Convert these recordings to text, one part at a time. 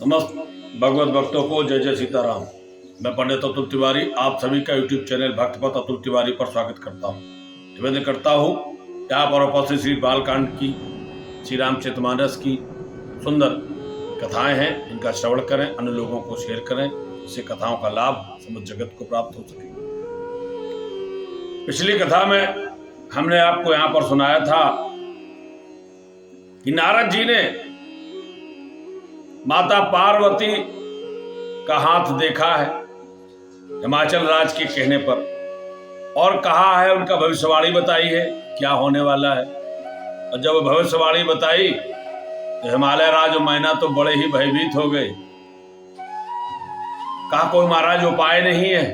समस्त भगवत भक्तों को जय जय सीताराम। मैं पंडित अतुल तिवारी आप सभी का यूट्यूब चैनल भक्तपथ अतुल तिवारी पर स्वागत करता हूँ। निवेदन करता हूँ यहाँ पर उपस्थित श्री बालकांड की, श्री रामचरितमानस की सुंदर कथाएं हैं, इनका श्रवण करें, अन्य लोगों को शेयर करें, इससे कथाओं का लाभ समस्त जगत को प्राप्त हो सके। पिछली कथा में हमने आपको यहाँ पर सुनाया था कि नारद जी ने माता पार्वती का हाथ देखा है हिमाचल राज के कहने पर, और कहा है, उनका भविष्यवाणी बताई है क्या होने वाला है। और जब भविष्यवाणी बताई तो हिमालय राज और मैना तो बड़े ही भयभीत हो गए। कहा कोई महाराज उपाय नहीं है।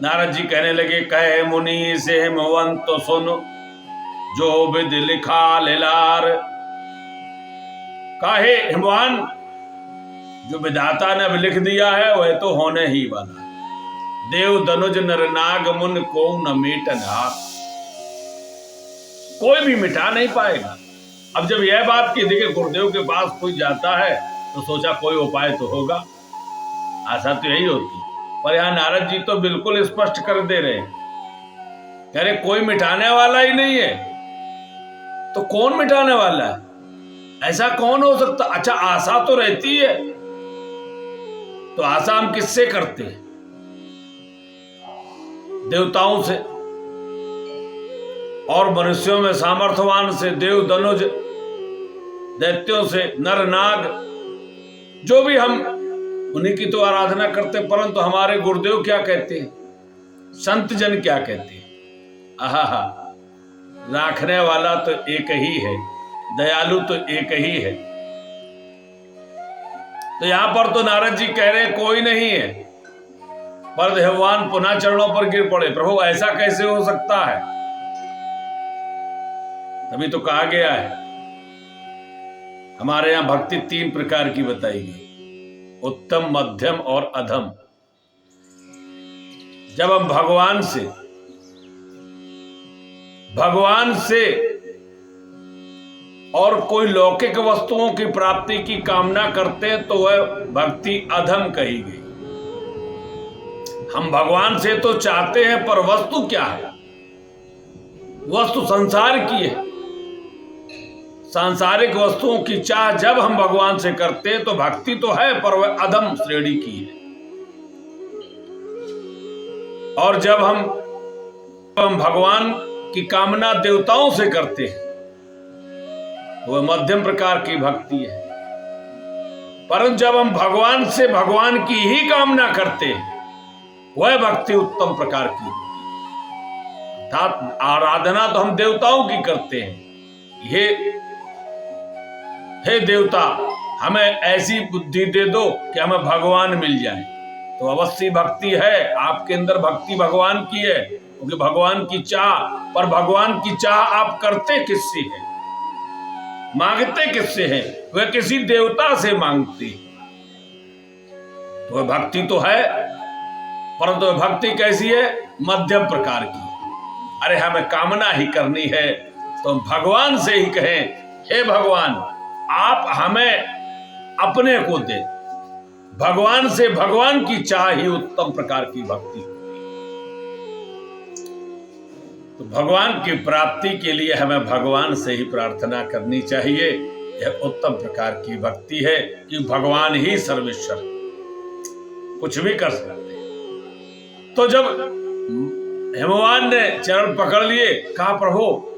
नारद जी कहने लगे, कहे मुनि से हिमवंत तो सुन, जो विध लिखा लेलार। काहे हिमवान, जो विधाता ने अब लिख दिया है वह तो होने ही वाला है। देव धनुज नर नाग मुन को न मेटन हाथ, कोई भी मिटा नहीं पाएगा। अब जब यह बात की थी कि गुरुदेव के पास कोई जाता है तो सोचा कोई उपाय तो होगा, आशा तो यही होती। पर यहां नारद जी तो बिल्कुल स्पष्ट कर दे रहे, कह रहे कोई मिटाने वाला ही नहीं है। तो कौन मिटाने वाला है? ऐसा कौन हो सकता? अच्छा, आशा तो रहती है, तो आशा हम किससे करते हैं? देवताओं से और मनुष्यों में सामर्थ्यवान से, देव धनुज दैत्यों से, नर नाग, जो भी हम उन्हीं की तो आराधना करते। परंतु हमारे गुरुदेव क्या कहते हैं, संत जन क्या कहते हैं? आहा, राखने वाला तो एक ही है, दयालु तो एक ही है। तो यहां पर तो नारद जी कह रहे कोई नहीं है, पर भगवान पुनः चरणों पर गिर पड़े, प्रभु ऐसा कैसे हो सकता है? तभी तो कहा गया है हमारे यहां भक्ति 3 प्रकार की बताई गई, उत्तम, मध्यम और अधम। जब हम भगवान से और कोई लौकिक वस्तुओं की प्राप्ति की कामना करते हैं तो वह भक्ति अधम कही गई। हम भगवान से तो चाहते हैं, पर वस्तु क्या है? वस्तु संसार की है। सांसारिक वस्तुओं की चाह जब हम भगवान से करते हैं तो भक्ति तो है, पर वह अधम श्रेणी की है। और जब हम भगवान की कामना देवताओं से करते हैं वह मध्यम प्रकार की भक्ति है। परंतु जब हम भगवान से भगवान की ही कामना करते हैं वह भक्ति उत्तम प्रकार की होती है। अर्थात आराधना तो हम देवताओं की करते हैं, हे देवता हमें ऐसी बुद्धि दे दो कि हमें भगवान मिल जाए। तो अवश्य भक्ति है, आपके अंदर भक्ति भगवान की है, क्योंकि भगवान की चाह। पर भगवान की चाह आप करते किससे हैं, मांगते किससे हैं? वह किसी देवता से मांगते। तो वह भक्ति तो है, परंतु वह भक्ति कैसी है? मध्यम प्रकार की। अरे हमें कामना ही करनी है तो हम भगवान से ही कहें, हे भगवान आप हमें अपने को दे। भगवान से भगवान की चाह ही उत्तम प्रकार की भक्ति होती है। तो भगवान की प्राप्ति के लिए हमें भगवान से ही प्रार्थना करनी चाहिए। यह उत्तम प्रकार की भक्ति है कि भगवान ही सर्वेश्वर, कुछ भी कर सकते हैं। तो जब हिमवान ने चरण पकड़ लिए, कहा प्रभु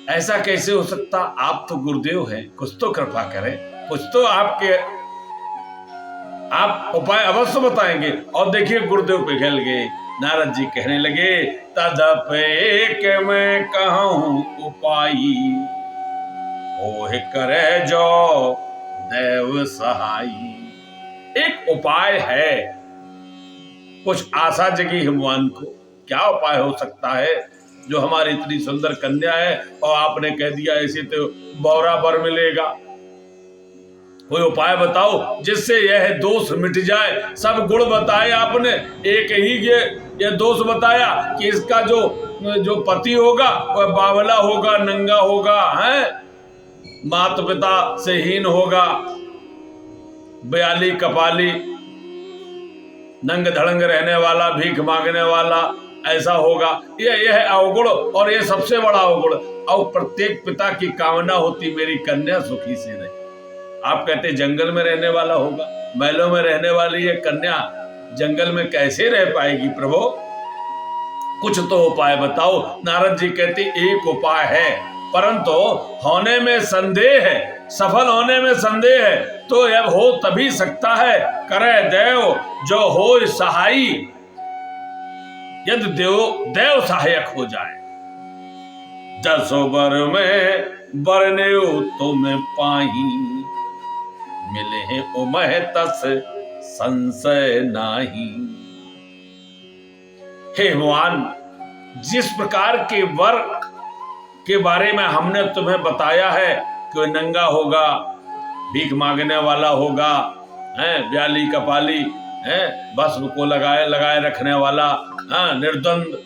ऐसा कैसे हो सकता? आप तो गुरुदेव हैं, कुछ तो कृपा करें, कुछ तो आप उपाय अवश्य बताएंगे। और देखिए गुरुदेव पिघल गए। नारद जी कहने लगे, तदप एक मैं कहूं उपाई, ओह करे जो देव सहाई। एक उपाय है, कुछ आशा जगी हिमवान को। क्या उपाय हो सकता है? जो हमारी इतनी सुंदर कन्या है और आपने कह दिया ऐसे तो बौरा बर मिलेगा। कोई उपाय बताओ जिससे यह दोष मिट जाए। सब गुण बताए आपने, एक ही ये दोष बताया कि इसका जो पति होगा वह बावला होगा, नंगा होगा, है माता पिता से हीन होगा, बयाली कपाली, नंग धड़ंग रहने वाला, भीख मांगने वाला, ऐसा होगा। यह है अवगुण, और ये सबसे बड़ा अवगुण। और प्रत्येक पिता की कामना होती मेरी कन्या सुखी से रहे। आप कहते जंगल में रहने वाला होगा, महलों में रहने वाली ये कन्या जंगल में कैसे रह पाएगी प्रभु? कुछ तो उपाय बताओ। नारद जी कहते एक उपाय है, परंतु होने में संदेह है, सफल होने में संदेह है। तो यह हो तभी सकता है, करे देव जो हो सहाई, यदि देव सहायक हो जाए। जसो बर में बरने तुम पाही, मिले हैं उमह तस संशय नाही। हे भगवान, जिस प्रकार के वर के बारे में हमने तुम्हें बताया है कि नंगा होगा, भीख मांगने वाला होगा, ब्याली कपाली, भस्म को लगाए रखने वाला, निर्द्वंद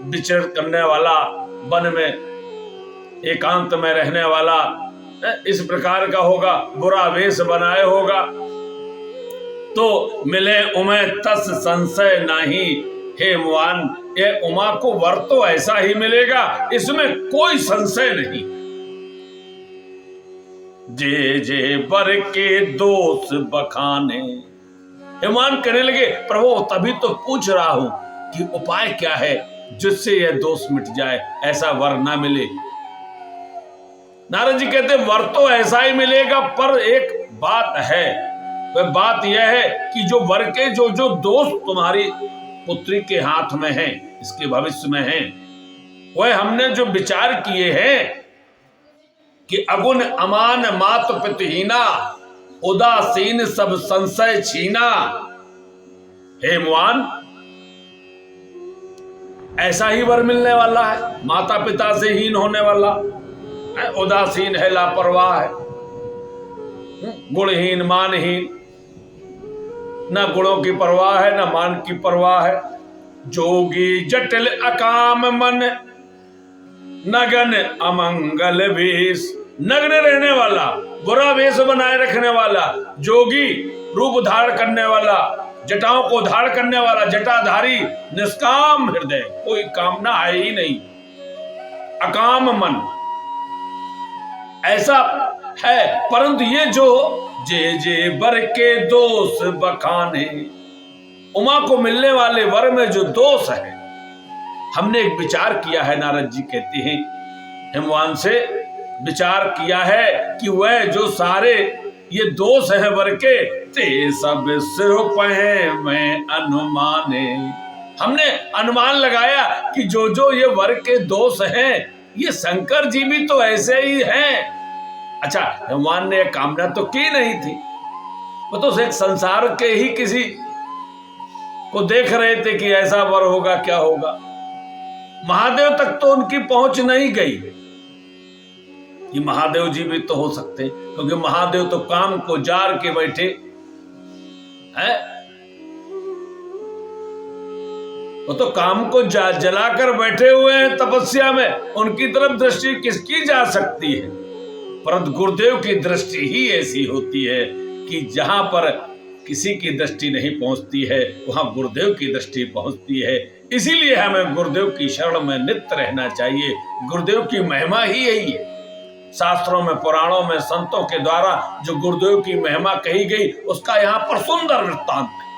विचरण करने वाला, वन में एकांत में रहने वाला, इस प्रकार का होगा, बुरा वेश बनाए होगा, तो मिले उमे तस संशय नहीं। हे भगवान, ये उमा को वर तो ऐसा ही मिलेगा, इसमें कोई संशय नहीं। जे जे वर के दोष बखाने, हेमान कहने लगे प्रभु तभी तो पूछ रहा हूं कि उपाय क्या है जिससे यह दोष मिट जाए, ऐसा वर ना मिले। नारद जी कहते वर तो ऐसा ही मिलेगा, पर एक बात है, वह बात यह है कि जो वर के जो दोष तुम्हारी पुत्री के हाथ में है, इसके भविष्य में है, वह हमने जो विचार किए हैं कि अगुण अमान मात पितहीना, उदासीन सब संशय छीना। हे भगवान, ऐसा ही वर मिलने वाला है, माता पिता से हीन होने वाला है, उदासीन है, लापरवाह है, गुणहीन मानहीन, न गुणों की परवाह है न मान की परवाह है। जोगी जटिल अकाम मन, नगन अमंगल वेश, नग्न रहने वाला, बुरा वेश बनाए रखने वाला, जोगी रूप धारण करने वाला, जटाओं को धारण करने वाला, जटाधारी, निष्काम हृदय, कोई कामना है ही नहीं, अकाम मन ऐसा है। परंतु ये जो जे वर के दोष बखाने, उमा को मिलने वाले वर में जो दोष है, हमने एक विचार किया है, नारद जी कहते हैं हिमवान से विचार किया है कि वह जो सारे ये दोष है वर के, ते सब सिर पहे में अनुमाने, हमने अनुमान लगाया कि जो ये वर के दोष हैं, ये शंकर जी भी तो ऐसे ही हैं। अच्छा, भगवान ने कामना तो की नहीं थी, वो तो एक संसार के ही किसी को देख रहे थे कि ऐसा वर होगा, क्या होगा। महादेव तक तो उनकी पहुंच नहीं गई कि महादेव जी भी तो हो सकते, क्योंकि महादेव तो काम को जार के बैठे हैं, वो तो काम को जलाकर बैठे हुए हैं तपस्या में, उनकी तरफ दृष्टि किसकी जा सकती है। परंतु गुरुदेव की दृष्टि ही ऐसी होती है कि जहां पर किसी की दृष्टि नहीं पहुंचती है, वहां गुरुदेव की दृष्टि पहुंचती है। इसीलिए हमें गुरुदेव की शरण में नित्य रहना चाहिए। गुरुदेव की महिमा ही यही है। शास्त्रों में, पुराणों में, संतों के द्वारा जो गुरुदेव की महिमा कही गई, उसका यहाँ पर सुंदर वृत्तांत है।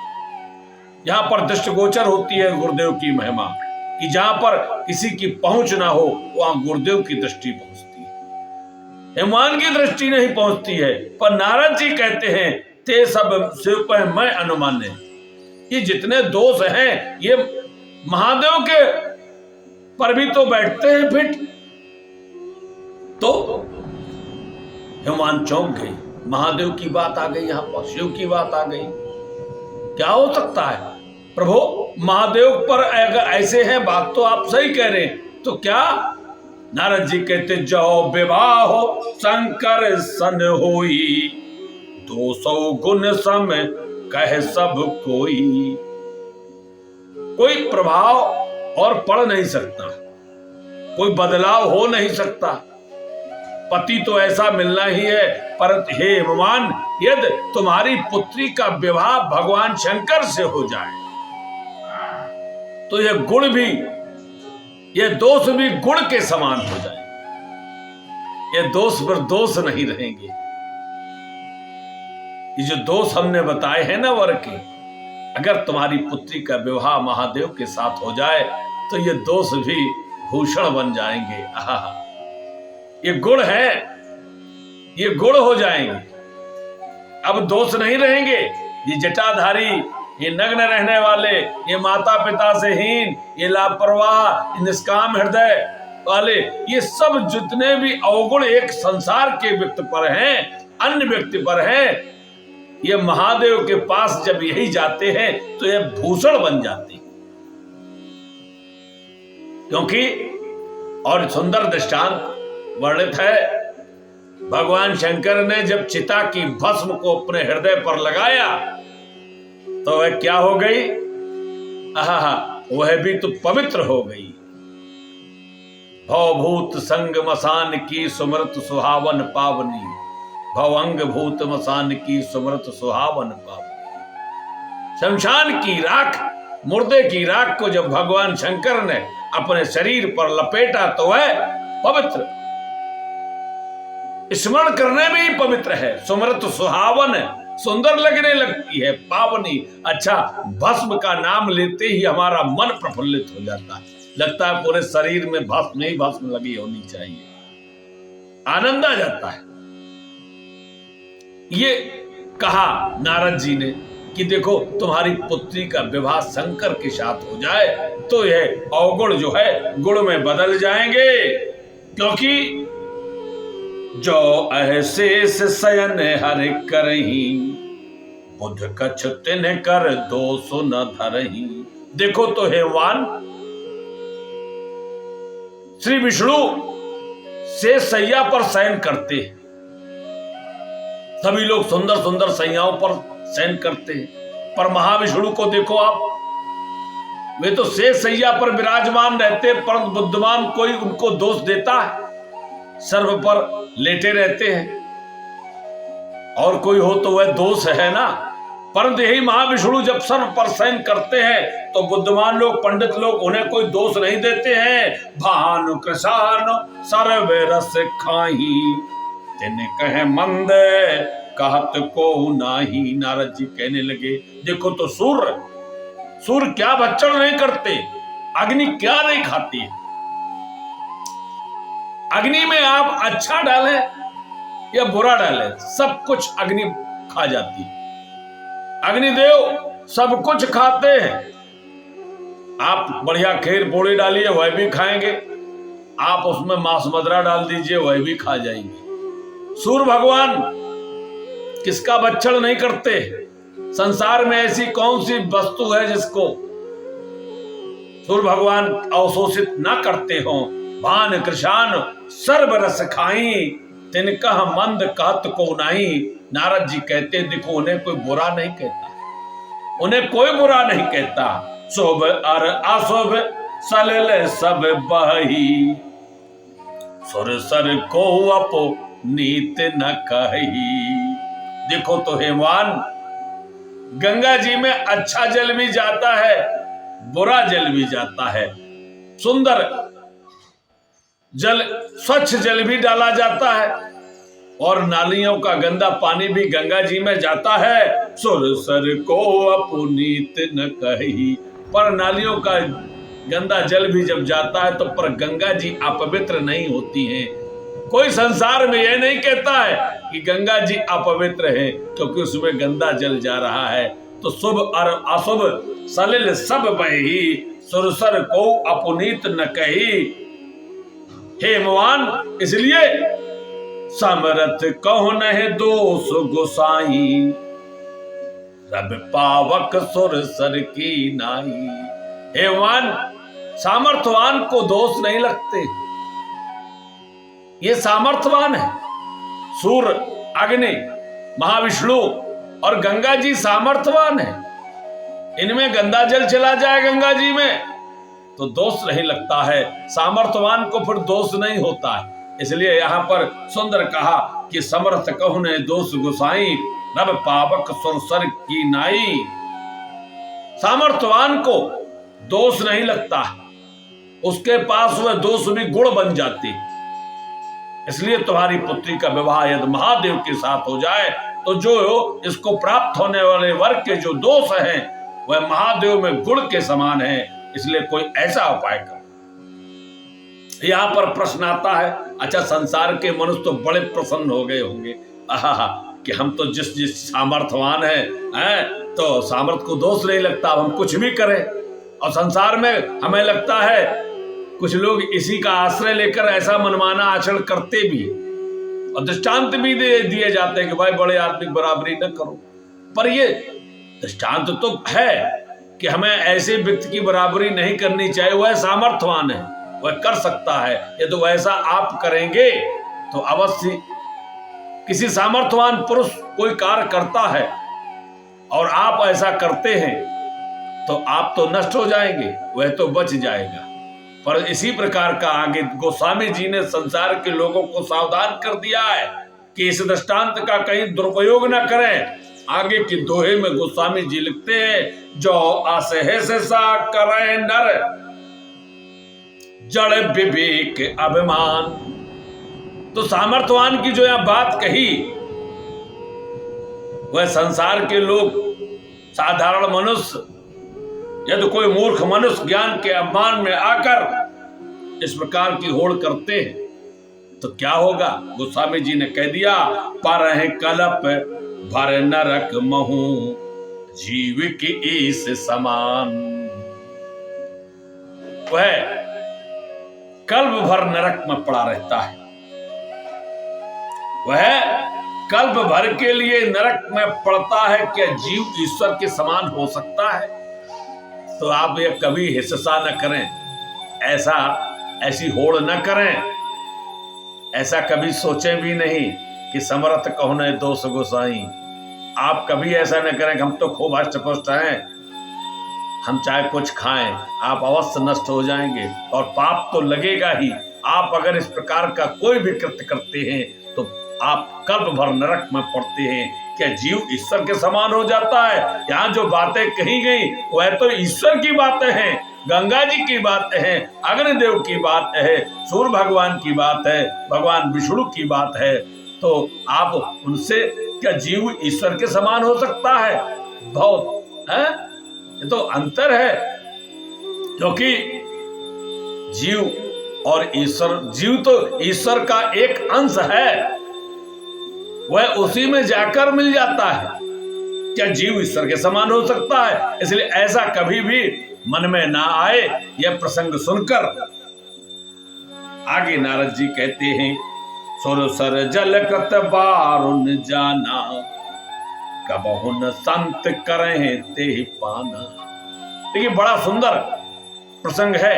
यहाँ पर दृष्टिगोचर होती है गुरुदेव की महिमा, कि जहां पर किसी की पहुंच ना हो, वहां गुरुदेव की दृष्टि पहुंचती है, हिमान की दृष्टि नहीं पहुंचती है। पर नारद जी कहते हैं ते सब शिव पर मैं अनुमान्य, ये जितने दोष हैं ये महादेव के पर भी तो बैठते हैं फिट। तो हिमान चौंक गई, महादेव की बात आ गई, यहां पर शिव की बात आ गई, क्या हो सकता है प्रभु? महादेव पर अगर ऐसे हैं, बात तो आप सही कह रहे हैं, तो क्या? नारद जी कहते जाओ विवाह हो शंकर सन होई, 200 गुण सम कह सब कोई प्रभाव और पड़ नहीं सकता, कोई बदलाव हो नहीं सकता। पति तो ऐसा मिलना ही है, परंतु हे हिमवान, यदि तुम्हारी पुत्री का विवाह भगवान शंकर से हो जाए तो यह गुण भी, ये दोष भी गुण के समान हो जाए, ये दोष पर दोष नहीं रहेंगे। ये जो दोष हमने बताए हैं ना वर के, अगर तुम्हारी पुत्री का विवाह महादेव के साथ हो जाए तो ये दोष भी भूषण बन जाएंगे। आहा, ये गुण है, ये गुण हो जाएंगे, अब दोष नहीं रहेंगे। ये जटाधारी, ये नग्न रहने वाले, ये माता पिता से हीन, ये लापरवाह, निष्काम हृदय वाले, ये सब जितने भी अवगुण एक संसार के व्यक्ति पर हैं, अन्य व्यक्ति पर हैं, ये महादेव के पास जब यही जाते हैं तो ये भूषण बन जाते हैं। क्योंकि और सुंदर दृष्टांत वर्णित है, भगवान शंकर ने जब चिता की भस्म को अपने हृदय पर लगाया तो वह क्या हो गई? आहा, वह भी तो पवित्र हो गई। भवभूत संग मसान की सुमृत सुहावन पावनी, भवंग भूत मसान की सुमृत सुहावन पावनी। शमशान की राख, मुर्दे की राख को जब भगवान शंकर ने अपने शरीर पर लपेटा तो वह पवित्र, स्मरण करने में ही पवित्र है। सुमृत सुहावन, सुंदर लगने लगती है। पावनी, अच्छा, भस्म का नाम लेते ही हमारा मन प्रफुल्लित हो जाता है, लगता है पूरे शरीर में भस्म ही भस्म लगी होनी चाहिए, आनंद आ जाता है। ये कहा नारद जी ने कि देखो तुम्हारी पुत्री का विवाह शंकर के साथ हो जाए तो यह अवगुण जो है गुण में बदल जाएंगे। क्योंकि जो अहशेष शयन हर करही, बुध कछ तिन कर दोष न धरही। देखो तो हेवान, श्री विष्णु से सैया पर शयन करते हैं। सभी लोग सुंदर सुंदर सैयाओं पर शयन करते हैं, पर महाविष्णु को देखो आप, वे तो से सैया पर विराजमान रहते, परंतु बुद्धिमान कोई उनको दोष देता है, सर्व पर लेटे रहते हैं। और कोई हो तो वह दोष है ना, परंतु यही महाविष्णु जब सर्व पर शयन करते हैं तो बुद्धिमान लोग, पंडित लोग उन्हें कोई दोष नहीं देते हैं। भानु कृषानु सर्व रस खाही, तिन कहे मंद कहत को नाही। नारद जी कहने लगे, देखो तो सूर्य क्या भक्षण नहीं करते, अग्नि क्या नहीं खाती है। अग्नि में आप अच्छा डालें या बुरा डालें, सब कुछ अग्नि खा जाती है। अग्निदेव सब कुछ खाते हैं। आप बढ़िया खीर पूड़ी डालिए वह भी खाएंगे, आप उसमें मांस मदरा डाल दीजिए वह भी खा जाएंगे। सूर्य भगवान किसका भक्षण नहीं करते। संसार में ऐसी कौन सी वस्तु है जिसको सूर्य भगवान अवशोषित ना करते हो। भान कृषान सर्व रस खाई, तिनका मंद कहत को नाही। नारद जी कहते देखो उन्हें कोई बुरा नहीं कहता, उन्हें कोई बुरा नहीं कहता। शुभ और अशुभ सलिल सब बही, सुर सर को अपो नीत न कही। देखो तो हेमान, गंगा जी में अच्छा जल भी जाता है, बुरा जल भी जाता है। सुंदर जल, स्वच्छ जल भी डाला जाता है और नालियों का गंदा पानी भी गंगा जी में जाता है। सुर सर को अपुनीत न कही, पर नालियों का गंदा जल भी जब जाता है तो पर गंगा जी अपवित्र नहीं होती हैं। कोई संसार में यह नहीं कहता है कि गंगा जी अपवित्र है क्योंकि उसमें गंदा जल जा रहा है। तो शुभ और अशुभ सलिल सब बही, सुरसर को अपुनीत न कही। हे भगवान, इसलिए समरथ कहो नहीं दोष गोसाई, रब पावक सुरसर की नाई। हे भगवान, सामर्थवान को दोष नहीं लगते, ये सामर्थवान है। सूर्य, अग्नि, महाविष्णु और गंगा जी सामर्थवान है। इनमें गंदा जल चला जाए गंगा जी में तो दोष नहीं लगता है। सामर्थवान को फिर दोष नहीं होता है। इसलिए यहाँ पर सुंदर कहा कि समर्थ कहु ने दोष गुसाई, रब पावक सुरसर की नाई। सामर्थ्यवान को दोष नहीं लगता, उसके पास वह दोष भी गुण बन जाती। इसलिए तुम्हारी पुत्री का विवाह यदि महादेव के साथ हो जाए तो जो इसको प्राप्त होने वाले वर्ग के जो दोष हैं वह महादेव में गुण के समान है। इसलिए कोई ऐसा उपाय करो। यहां पर प्रश्न आता है, अच्छा संसार के मनुष्य तो बड़े प्रसन्न हो गए होंगे कि हम तो जिस सामर्थ्यवान हैं तो सामर्थ्य को दोष नहीं लगता, अब हम कुछ भी करें। और संसार में हमें लगता है कुछ लोग इसी का आश्रय लेकर ऐसा मनमाना आचरण करते भी, और दृष्टांत भी दिए जाते हैं कि भाई बड़े आदमी बराबरी न करो। पर ये दृष्टांत तो है कि हमें ऐसे व्यक्ति की बराबरी नहीं करनी चाहिए, वह सामर्थ्यवान है, वह कर सकता है। यदि तो वैसा आप करेंगे तो अवश्य किसी सामर्थ्यवान पुरुष कोई कार्य करता है और आप ऐसा करते हैं तो आप तो नष्ट हो जाएंगे, वह तो बच जाएगा। पर इसी प्रकार का आगे गोस्वामी जी ने संसार के लोगों को सावधान कर दिया है कि इस दृष्टांत का कहीं दुरुपयोग न करें। आगे की दोहे में गोस्वामी जी लिखते हैं, जो असहस सा करे नर जड़ विवेक अभिमान। तो सामर्थ्यवान की जो यह बात कही वह संसार के लोग, साधारण मनुष्य, यदि कोई मूर्ख मनुष्य ज्ञान के अभिमान में आकर इस प्रकार की होड़ करते हैं तो क्या होगा। गोस्वामी जी ने कह दिया, पर है कलप भर नरक महू जीव की इस समान। वह कल्प भर नरक में पड़ा रहता है, वह कल्प भर के लिए नरक में पड़ता है। क्या जीव ईश्वर के समान हो सकता है। तो आप ये कभी हिस्सा न करें, ऐसी होड़ न करें, ऐसा कभी सोचें भी नहीं कि समर्थ कहु ने दोष गोसाई। आप कभी ऐसा न करें कि हम तो खूब हष्ट-पुष्ट हैं, हम चाहे कुछ खाएं, आप अवश्य नष्ट हो जाएंगे और पाप तो लगेगा ही। आप अगर इस प्रकार का कोई भी कृत्य करते हैं तो आप कल्प भर नरक में पड़ते हैं। क्या जीव ईश्वर के समान हो जाता है। यहाँ जो बातें कही गई वह तो ईश्वर की बातें हैं, गंगा जी की बातें हैं, अग्निदेव की बात है, सूर्य भगवान की बात है, भगवान विष्णु की बात है। तो आप उनसे क्या जीव ईश्वर के समान हो सकता है। बहुत है, ये तो अंतर है। क्योंकि जीव और ईश्वर, जीव तो ईश्वर का एक अंश है, वह उसी में जाकर मिल जाता है। क्या जीव ईश्वर के समान हो सकता है। इसलिए ऐसा कभी भी मन में ना आए। यह प्रसंग सुनकर आगे नारद जी कहते हैं, सुरसर जल कृत बारुन जाना, कबहु न संत करें ते पाना। देखिए बड़ा सुंदर प्रसंग है,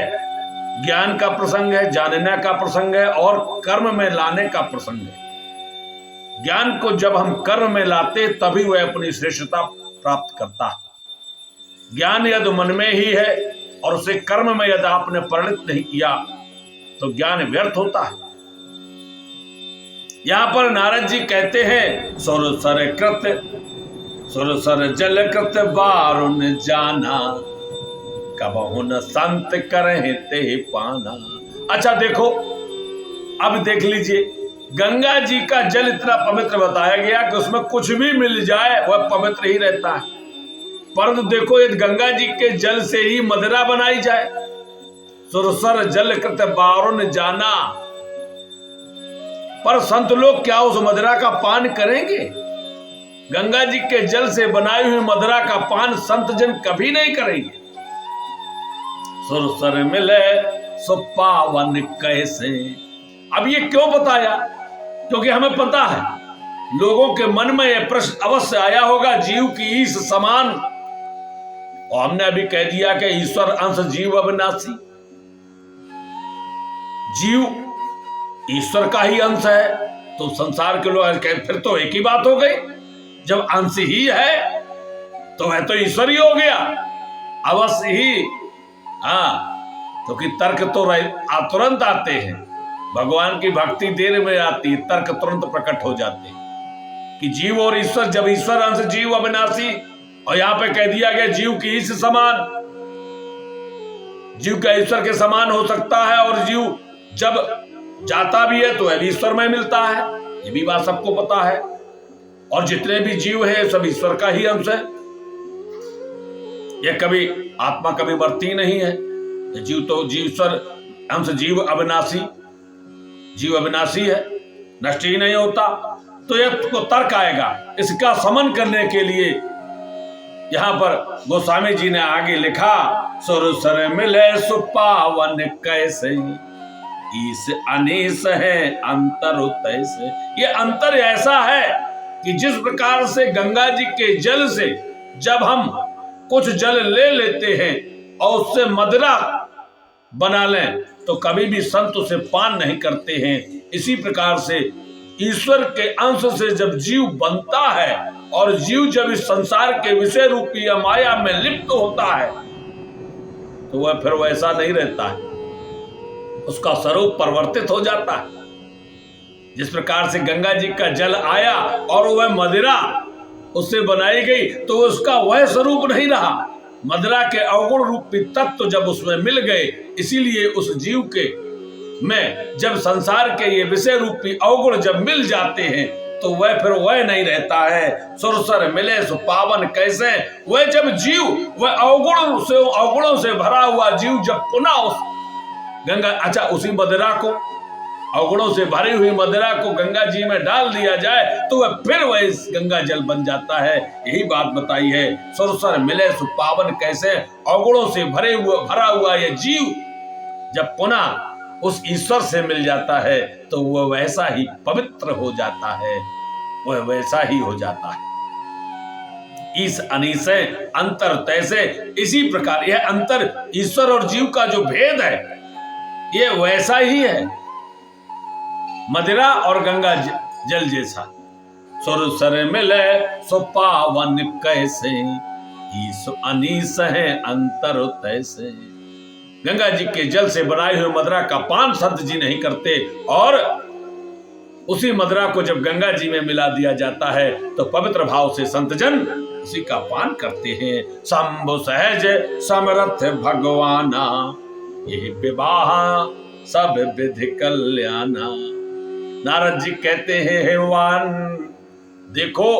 ज्ञान का प्रसंग है, जानने का प्रसंग है और कर्म में लाने का प्रसंग है। ज्ञान को जब हम कर्म में लाते तभी वह अपनी श्रेष्ठता प्राप्त करता है। ज्ञान यदि मन में ही है और उसे कर्म में यदि आपने परिणत नहीं किया तो ज्ञान व्यर्थ होता है। यहां पर नारद जी कहते हैं, सुरसर जल कृत बारुन जाना, कबहु न संत करें ते पाना। अच्छा देखो, अब देख लीजिए, गंगा जी का जल इतना पवित्र बताया गया कि उसमें कुछ भी मिल जाए वह पवित्र ही रहता है। परंतु देखो, यदि गंगा जी के जल से ही मदिरा बनाई जाए, सुरसर जल कृत बारुन जाना, पर संत लोग क्या उस मदिरा का पान करेंगे। गंगा जी के जल से बनाई हुई मदिरा का पान संत जन कभी नहीं करेंगे। सुरसर मिले सो पावन कैसे। अब ये क्यों बताया, क्योंकि हमें पता है लोगों के मन में यह प्रश्न अवश्य आया होगा, जीव की ईश समान। और हमने अभी कह दिया कि ईश्वर अंश जीव अविनाशी, जीव ईश्वर का ही अंश है। तो संसार के लोग फिर तो एक ही बात हो गई, जब अंश ही है तो वह तो ईश्वर ही हो गया अवश्य ही। हाँ, क्योंकि तर्क तो तुरंत आते हैं भगवान की भक्ति देर में आती, तर्क तुरंत प्रकट हो जाते कि जीव और ईश्वर, जब ईश्वर अंश जीव अविनाशी, और यहां पे कह दिया गया जीव की ईश समान, जीव का ईश्वर के समान हो सकता है, और जीव जब जाता भी है तो वह भी ईश्वर में मिलता है, ये भी बात सबको पता है। और जितने भी जीव है सब ईश्वर का ही अंश है, यह कभी आत्मा कभी मरती नहीं है। जीव तो ईश्वर अंश जीव अविनाशी, जीव अविनाशी है, नष्ट ही नहीं होता। तो यह तो तर्क आएगा, इसका समन करने के लिए यहां पर गोस्वामी जी ने आगे लिखा, सुर सर मिले सुपावन कैसे, ईस अनीस है अंतर तैसे। ये अंतर ऐसा है कि जिस प्रकार से गंगा जी के जल से जब हम कुछ जल ले लेते हैं और उससे मदिरा बना लें तो कभी भी संत उसे पान नहीं करते हैं, इसी प्रकार से ईश्वर के अंश से जब जीव बनता है और जीव जब इस संसार के विषय रूपी या माया में लिप्त होता है तो वह फिर वैसा नहीं रहता है, उसका स्वरूप परिवर्तित हो जाता है। जिस प्रकार से गंगा जी का जल आया और वह मदिरा उससे बनाई गई तो उसका वह स्वरूप नहीं रहा, मदिरा के अवगुण रूपी तत्व जब उसमें मिल गए, इसीलिए उस जीव के में जब संसार के ये विषय रूपी अवगुण जब मिल जाते हैं तो वह फिर वह नहीं रहता है। सुरसर मिले सो पावन कैसे, वह जब जीव वह अवगुणों से भरा हुआ जीव जब पुनः उस गंगा, अच्छा उसी मदिरा को, अवगुणों से भरी हुई मदिरा को गंगा जी में डाल दिया जाए तो वह फिर वह इस गंगा जल बन जाता है। यही बात बताई है, सुरसर मिले सो पावन कैसे, अवगुणों से भरा हुआ यह जीव जब पुनः उस ईश्वर से मिल जाता है तो वह वैसा ही पवित्र हो जाता है, वह वैसा ही हो जाता है। इस अनीस अंतर तैसे, इसी प्रकार यह अंतर ईश्वर और जीव का जो भेद है ये वैसा ही है, मदिरा और गंगा जल जैसा। सुरसर मिले सो पावन कैसे, ईस अनीस है अंतर तैसे। गंगा जी के जल से बनाए हुए मदिरा का पान संत जी नहीं करते, और उसी मदिरा को जब गंगा जी में मिला दिया जाता है तो पवित्र भाव से संतजन उसी का पान करते हैं। शंभु सहज समरथ भगवाना, ये विवाह सब विधि कल्याणा। नारद जी कहते हैं, हे भगवान देखो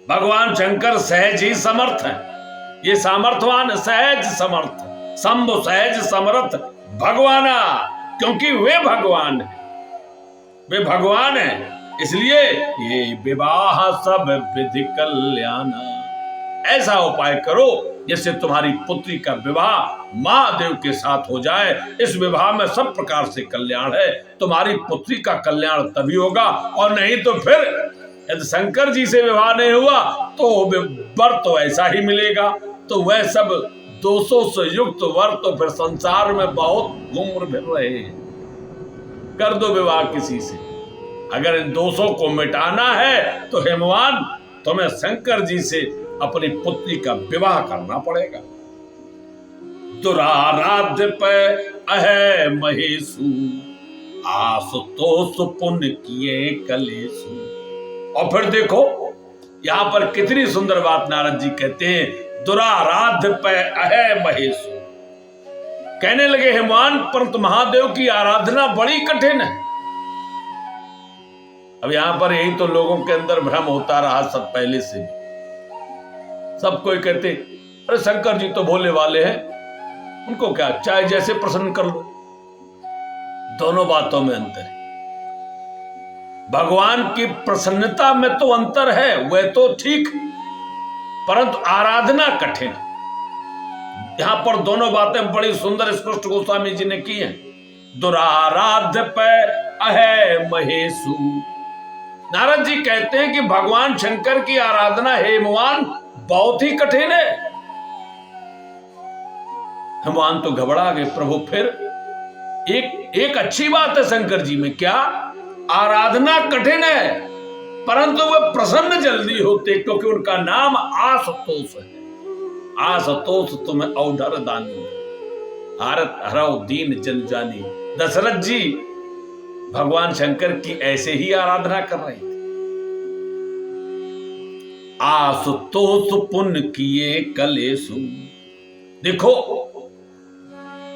भगवान शंकर सहज ही समर्थ है, ये सामर्थवान सहज समर्थ, शंभु सहज समर्थ भगवाना, क्योंकि वे भगवान है, वे भगवान है, इसलिए ये विवाह सब विधि कल्याणा। ऐसा उपाय करो जिससे तुम्हारी पुत्री का विवाह महादेव के साथ हो जाए, इस विवाह में सब प्रकार से कल्याण है, तुम्हारी पुत्री का कल्याण तभी होगा, और नहीं तो फिर यदि शंकर जी से विवाह नहीं हुआ तो वर तो ऐसा ही मिलेगा। तो वह सब दोषों से युक्त वर तो फिर संसार में बहुत घूम फिर रहे हैं। कर दो विवाह किसी से, अगर इन दोषों को मिटाना है तो हेमवान तुम्हें शंकर जी से अपनी पुत्री का विवाह करना पड़ेगा। दुराराध्य पे अहे महेशु, आसुतोष पुण्य किए कलेशु। और फिर देखो यहां पर कितनी सुंदर बात नारद जी कहते हैं, दुराराध्य पे अहे महेशु। कहने लगे हेमवान परंतु महादेव की आराधना बड़ी कठिन है। अब यहां पर यही तो लोगों के अंदर भ्रम होता रहा सब पहले से भी, सब कोई कहते अरे शंकर जी तो भोले वाले हैं, उनको क्या चाहे जैसे प्रसन्न कर लो। दोनों बातों में अंतर है, भगवान की प्रसन्नता में तो अंतर है, वह तो ठीक, परंतु आराधना कठिन। यहां पर दोनों बातें बड़ी सुंदर स्पष्ट गोस्वामी जी ने की हैं। दुराराध्य पे अहे महेशु, नारद जी कहते हैं कि भगवान शंकर की आराधना हेमवान बहुत ही कठिन है। हेमवान तो घबरा गए, प्रभु फिर एक अच्छी बात है शंकर जी में, क्या आराधना कठिन है परंतु वह प्रसन्न जल्दी होते, क्योंकि उनका नाम आशुतोष है। आशुतोष तुम्हें औधर दानी, भारत हरौ दीन जन जानी, दशरथ जी भगवान शंकर की ऐसे ही आराधना कर रहे थे। आशुतोष पुण्य किए कलेशु। देखो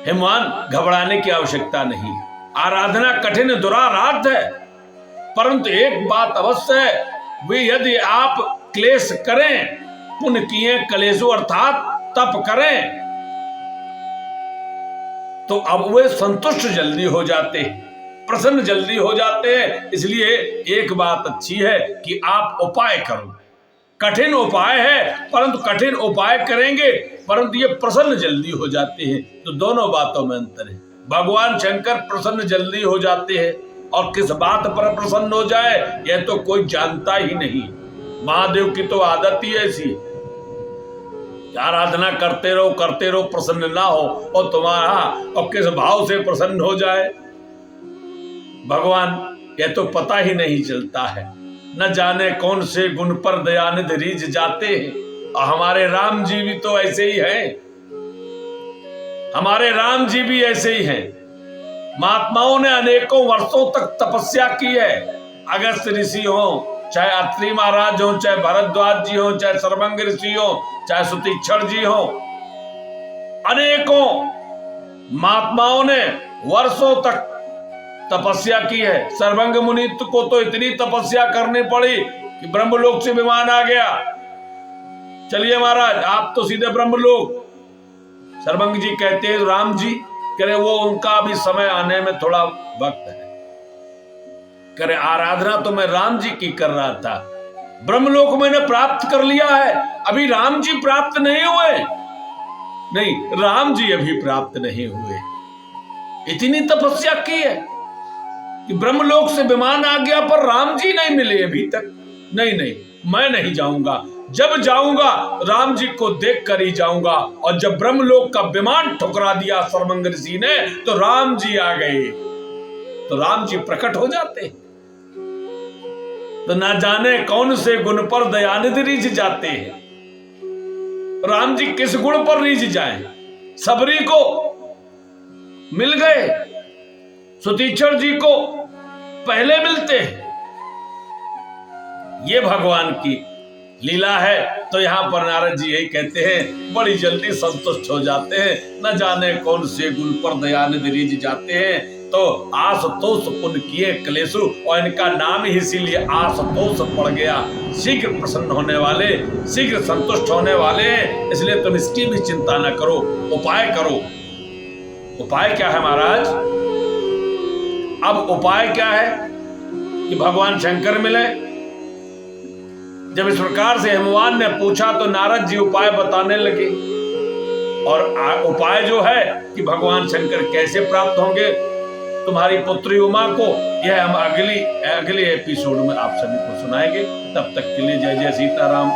हिमवान, घबराने की आवश्यकता नहीं। आराधना कठिन दुराराध है, परंतु एक बात अवश्य है, वे यदि आप क्लेश करें, पुण्य किए कलेशु अर्थात तप करें, तो अब वे संतुष्ट जल्दी हो जाते हैं, प्रसन्न जल्दी हो जाते हैं। इसलिए एक बात अच्छी है कि आप उपाय करो। कठिन उपाय है, परंतु कठिन उपाय करेंगे परंतु ये प्रसन्न जल्दी हो जाते हैं। तो दोनों बातों में अंतर है। भगवान शंकर प्रसन्न जल्दी हो जाते हैं, और किस बात पर प्रसन्न हो जाए यह तो कोई जानता ही नहीं। महादेव की तो आदत ही ऐसी, आराधना करते रहो प्रसन्न ना हो, और तुम्हारा और किस भाव से प्रसन्न हो जाए भगवान यह तो पता ही नहीं चलता है। न जाने कौन से गुण पर दयानिधि रीझ जाते हैं। और हमारे राम जी भी तो ऐसे ही हैं, हमारे राम जी भी ऐसे ही हैं। महात्माओं ने अनेकों वर्षों तक तपस्या की है। अगस्त ऋषि हो, चाहे अत्रि महाराज हो, चाहे भरद्वाज जी हो, चाहे सर्वंग ऋषि हो, चाहे सुतीक्षण जी हो, अनेकों महात्माओं ने वर्षों तक तपस्या की है। सर्वंग मुनि को तो इतनी तपस्या करनी पड़ी कि ब्रह्मलोक से विमान आ गया। चलिए महाराज आप तो सीधे ब्रह्मलोक। सर्वंग जी कहते हैं राम जी, करे वो उनका भी समय आने में थोड़ा वक्त है। करे आराधना तो मैं राम जी की कर रहा था, ब्रह्मलोक मैंने प्राप्त कर लिया है, अभी राम जी प्राप्त नहीं हुए। नहीं, राम जी अभी प्राप्त नहीं हुए। इतनी तपस्या की है कि ब्रह्मलोक से विमान आ गया, पर राम जी नहीं मिले अभी तक। नहीं, मैं नहीं जाऊंगा। जब जाऊंगा राम जी को देख कर ही जाऊंगा। और जब ब्रह्मलोक का विमान ठुकरा दिया सर्वंग ऋषि ने, तो राम जी आ गए, तो राम जी प्रकट हो जाते। तो ना जाने कौन से गुण पर दयानिधि रीझ जाते हैं। राम जी किस गुण पर रीझ जाएं? सबरी को मिल गए, सुतीक्षण जी को पहले मिलते हैं। ये भगवान की लीला है। तो यहां पर नारद जी यही कहते हैं, बड़ी जल्दी संतुष्ट हो जाते हैं। न जाने कौन से गुण पर दयानिधि रीझ जाते हैं। तो आशुतोष पुण्य किए कलेशु, और इनका नाम ही इसीलिए आशुतोष पड़ गया। शीघ्र प्रसन्न होने वाले, शीघ्र संतुष्ट होने वाले हैं। इसलिए तुम इसकी भी चिंता न करो, उपाय करो। उपाय क्या है महाराज? अब उपाय क्या है कि भगवान शंकर मिले। जब इस प्रकार से हिमवान ने पूछा तो नारद जी उपाय बताने लगे। और उपाय जो है कि भगवान शंकर कैसे प्राप्त होंगे तुम्हारी पुत्री उमा को, यह हम अगले एपिसोड में आप सभी को सुनाएंगे। तब तक के लिए जय जय सीताराम।